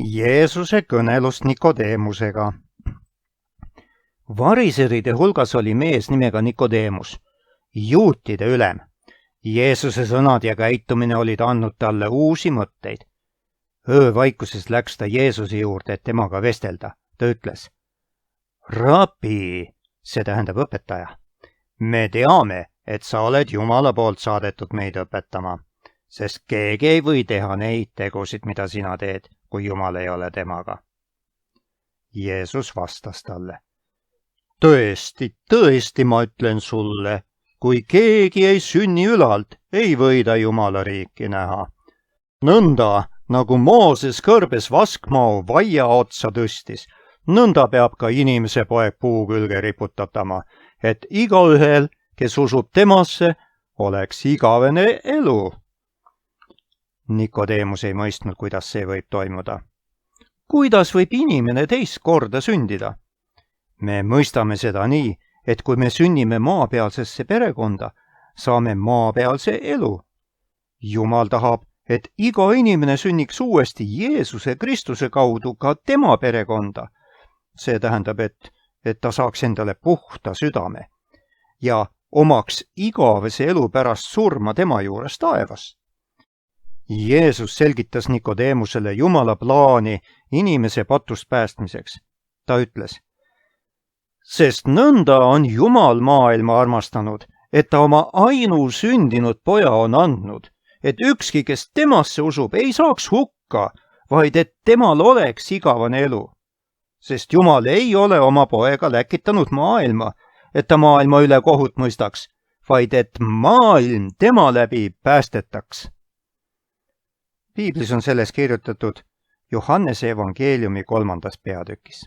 Jeesuse kõnelust Nikodeemusega. Variseride hulgas oli mees nimega Nikodeemus, juutide ülem. Jeesuse sõnad ja käitumine olid andnud talle uusi mõtteid. Öövaikuses läks ta Jeesuse juurde, et temaga vestelda. Ta ütles: Rabbi, see tähendab õpetaja. Me teame, et sa oled Jumala poolt saadetud meid õpetama, sest keegi ei või teha neid tegusid, mida sina teed, kui Jumal ei ole temaga. Jeesus vastas talle: Tõesti, tõesti, ma ütlen sulle, kui keegi ei sünni ülalt, ei või ta Jumala riiki näha. Nõnda, nagu Mooses kõrbes vaskmao vaia otsa tõstis, nõnda peab ka inimese poeg puu külge riputatama, et igaühel, kes usub temasse, oleks igavene elu. Nikodeemus ei mõistnud, kuidas see võib toimuda. Kuidas võib inimene teist korda sündida? Me mõistame seda nii, et kui me sünnime maapealsesse perekonda, saame maapealse elu. Jumal tahab, et iga inimene sünniks uuesti Jeesuse Kristuse kaudu ka tema perekonda. See tähendab, et ta saaks endale puhta südame ja omaks igavese elu pärast surma tema juures taevas. Jeesus selgitas Nikodeemusele Jumala plaani inimese patust päästmiseks. Ta ütles: Sest nõnda on Jumal maailma armastanud, et ta oma ainusündinud poja on andnud, et ükski, kes temasse usub, ei saaks hukka, vaid et temal oleks igavene elu. Sest Jumal ei ole oma poega läkitanud maailma, et ta maailma üle kohut mõistaks, vaid et maailm tema läbi päästetaks. Piiblis on selles kirjutatud Johannese evangeeliumi 3. peatükis.